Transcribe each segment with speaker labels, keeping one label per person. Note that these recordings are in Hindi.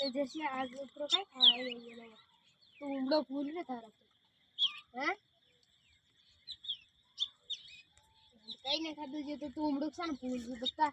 Speaker 1: जैसे आज तो काय खाया ये तो उमड़ो फूल रे थारा हैं कई नहीं खादो जे तो तू उमड़ो सा फूल बता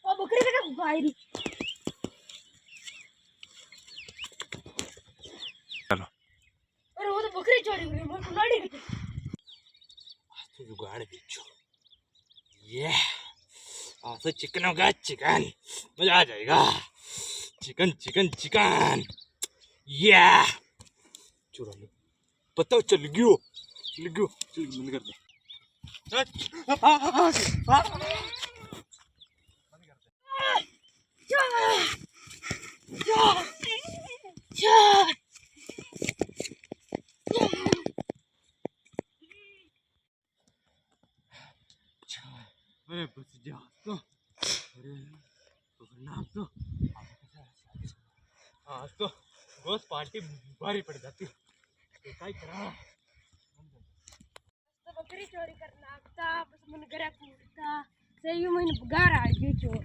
Speaker 1: ओ बकरी का गायरी
Speaker 2: चलो
Speaker 1: अरे वो तो बकरी चोरी हुई मैं कुलाड़ी गई
Speaker 2: तो जुगाड़ बेचो ये आज तो चिकन होगा चिकन मजा आ जाएगा चिकन चिकन चिकन ये चुरा लो पता चल गयो चल बंद कर दे अरे बस जा तो अरे पकड़ना आप तो आज तो गोश्त पार्टी भारी पड़ जाती तो काय करा
Speaker 1: तो बकरी चोरी करना आता बस मन गरा कूदता सही मैंने गार आ गई चोर